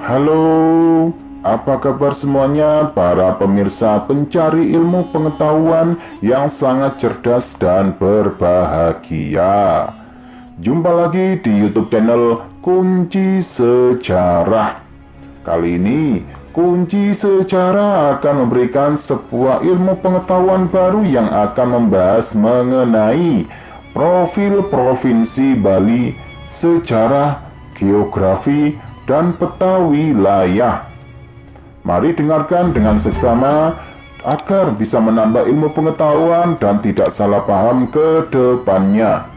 Halo, apa kabar semuanya para pemirsa pencari ilmu pengetahuan yang sangat cerdas dan berbahagia. Jumpa lagi di YouTube channel Kunci Sejarah. Kali ini, Kunci Sejarah akan memberikan sebuah ilmu pengetahuan baru yang akan membahas mengenai profil Provinsi Bali, sejarah, geografi, dan peta wilayah. Mari dengarkan dengan seksama agar bisa menambah ilmu pengetahuan dan tidak salah paham ke depannya.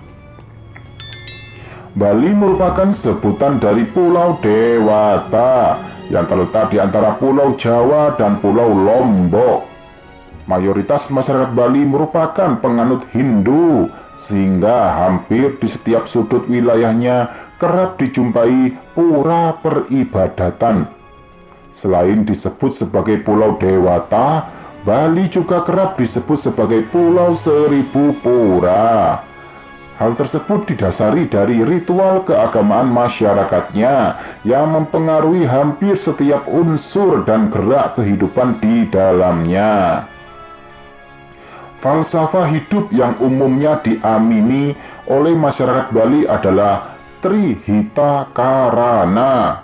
Bali merupakan sebutan dari Pulau Dewata yang terletak di antara Pulau Jawa dan Pulau Lombok. Mayoritas masyarakat Bali merupakan penganut Hindu, sehingga hampir di setiap sudut wilayahnya kerap dijumpai pura peribadatan. Selain disebut sebagai Pulau Dewata, Bali juga kerap disebut sebagai Pulau Seribu Pura. Hal tersebut didasari dari ritual keagamaan masyarakatnya yang mempengaruhi hampir setiap unsur dan gerak kehidupan di dalamnya. Falsafah hidup yang umumnya diamini oleh masyarakat Bali adalah Trihita Karana.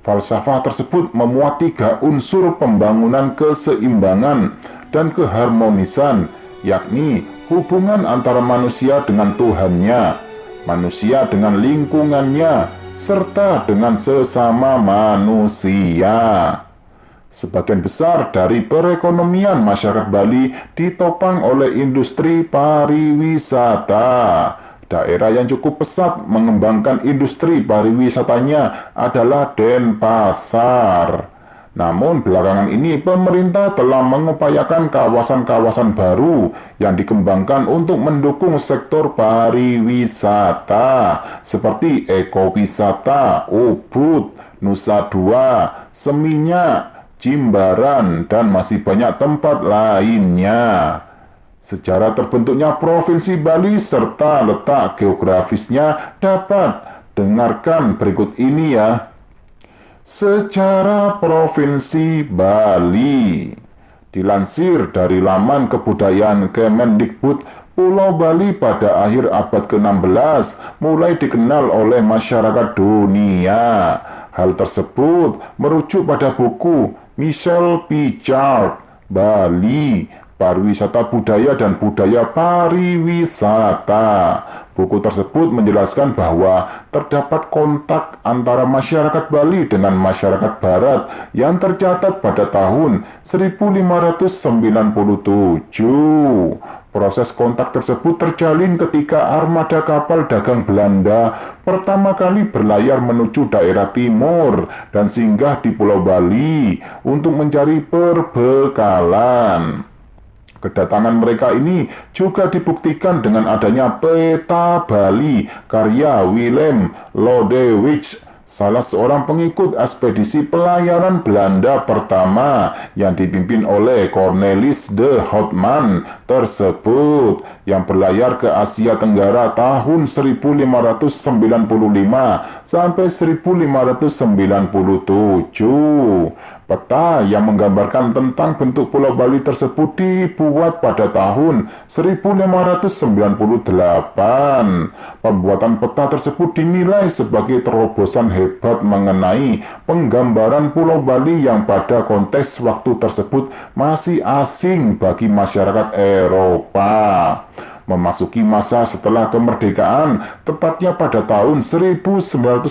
Falsafah tersebut memuat 3 unsur pembangunan keseimbangan dan keharmonisan, yakni hubungan antara manusia dengan Tuhannya, manusia dengan lingkungannya, serta dengan sesama manusia. Sebagian besar dari perekonomian masyarakat Bali ditopang oleh industri pariwisata. Daerah yang cukup pesat mengembangkan industri pariwisatanya adalah Denpasar. Namun belakangan ini pemerintah telah mengupayakan kawasan-kawasan baru yang dikembangkan untuk mendukung sektor pariwisata seperti ekowisata, Ubud, Nusa Dua, Seminyak, Jimbaran, dan masih banyak tempat lainnya. Sejarah terbentuknya Provinsi Bali serta letak geografisnya dapat dengarkan berikut ini ya. Sejarah Provinsi Bali. Dilansir dari laman kebudayaan Kemendikbud, Pulau Bali pada akhir abad ke-16 mulai dikenal oleh masyarakat dunia. Hal tersebut merujuk pada buku Michel Pichard, Bali, Pariwisata Budaya dan Budaya Pariwisata. Buku tersebut menjelaskan bahwa terdapat kontak antara masyarakat Bali dengan masyarakat Barat yang tercatat pada tahun 1597. Proses kontak tersebut terjalin ketika armada kapal dagang Belanda pertama kali berlayar menuju daerah timur dan singgah di Pulau Bali untuk mencari perbekalan. Kedatangan mereka ini juga dibuktikan dengan adanya peta Bali karya Willem Lodewijk, salah seorang pengikut ekspedisi pelayaran Belanda pertama yang dipimpin oleh Cornelis de Houtman tersebut, yang berlayar ke Asia Tenggara tahun 1595 sampai 1597. Peta yang menggambarkan tentang bentuk Pulau Bali tersebut dibuat pada tahun 1598. Pembuatan peta tersebut dinilai sebagai terobosan hebat mengenai penggambaran Pulau Bali yang pada konteks waktu tersebut masih asing bagi masyarakat Eropa. Memasuki masa setelah kemerdekaan, tepatnya pada tahun 1946,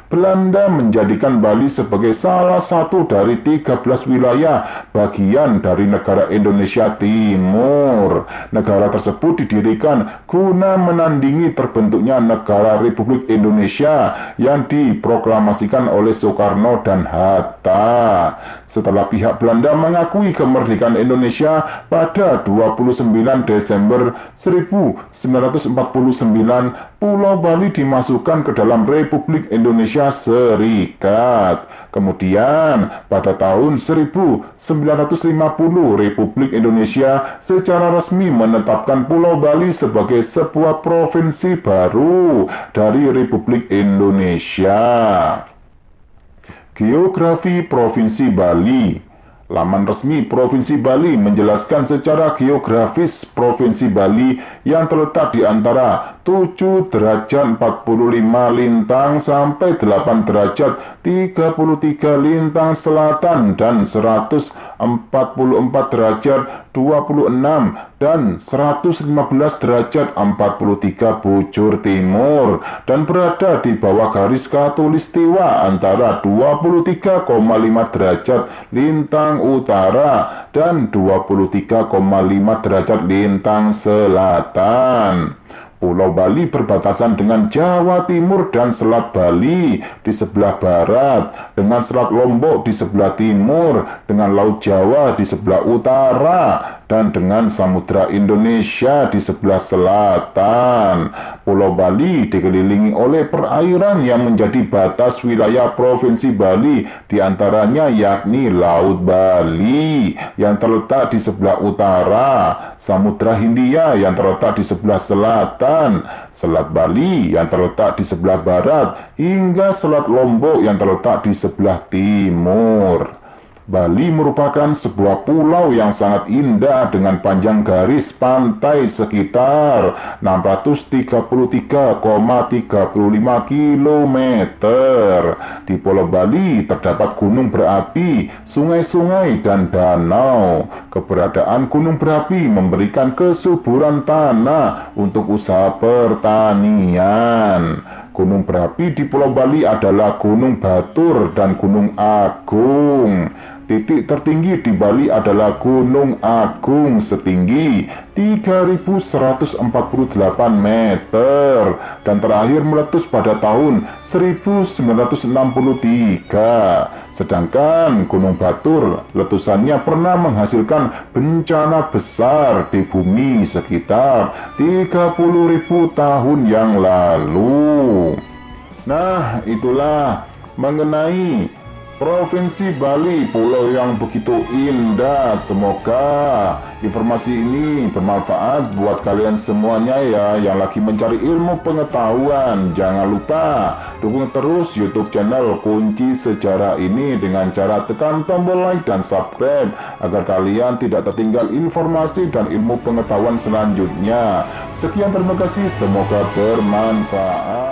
Belanda menjadikan Bali sebagai salah satu dari 13 wilayah bagian dari negara Indonesia Timur. Negara tersebut didirikan guna menandingi terbentuknya negara Republik Indonesia yang diproklamasikan oleh Soekarno dan Hatta. Setelah pihak Belanda mengakui kemerdekaan Indonesia pada 29 Desember 1949, Pulau Bali dimasukkan ke dalam Republik Indonesia Serikat. Kemudian, pada tahun 1950, Republik Indonesia secara resmi menetapkan Pulau Bali sebagai sebuah provinsi baru dari Republik Indonesia. Geografi Provinsi Bali. Laman resmi Provinsi Bali menjelaskan secara geografis Provinsi Bali yang terletak di antara 7 derajat 45 lintang sampai 8 derajat 33 lintang selatan dan 144 derajat 26 dan 115 derajat 43 bujur timur dan berada di bawah garis khatulistiwa antara 23,5 derajat lintang utara dan 23,5 derajat lintang selatan. Pulau Bali berbatasan dengan Jawa Timur dan Selat Bali di sebelah barat, dengan Selat Lombok di sebelah timur, dengan Laut Jawa di sebelah utara, dan dengan Samudra Indonesia di sebelah selatan. Pulau Bali dikelilingi oleh perairan yang menjadi batas wilayah Provinsi Bali, diantaranya yakni Laut Bali yang terletak di sebelah utara, Samudra Hindia yang terletak di sebelah selatan, Selat Bali yang terletak di sebelah barat, hingga Selat Lombok yang terletak di sebelah timur. Bali merupakan sebuah pulau yang sangat indah dengan panjang garis pantai sekitar 633,35 km. Di Pulau Bali terdapat gunung berapi, sungai-sungai, dan danau. Keberadaan gunung berapi memberikan kesuburan tanah untuk usaha pertanian. Gunung berapi di Pulau Bali adalah Gunung Batur dan Gunung Agung. Titik tertinggi di Bali adalah Gunung Agung setinggi 3.148 meter dan terakhir meletus pada tahun 1963. Sedangkan Gunung Batur letusannya pernah menghasilkan bencana besar di bumi sekitar 30.000 tahun yang lalu. Nah, itulah mengenai Provinsi Bali, pulau yang begitu indah. Semoga informasi ini bermanfaat buat kalian semuanya ya, yang lagi mencari ilmu pengetahuan. Jangan lupa dukung terus YouTube channel Kunci Sejarah ini dengan cara tekan tombol like dan subscribe agar kalian tidak tertinggal informasi dan ilmu pengetahuan selanjutnya. Sekian, terima kasih, semoga bermanfaat.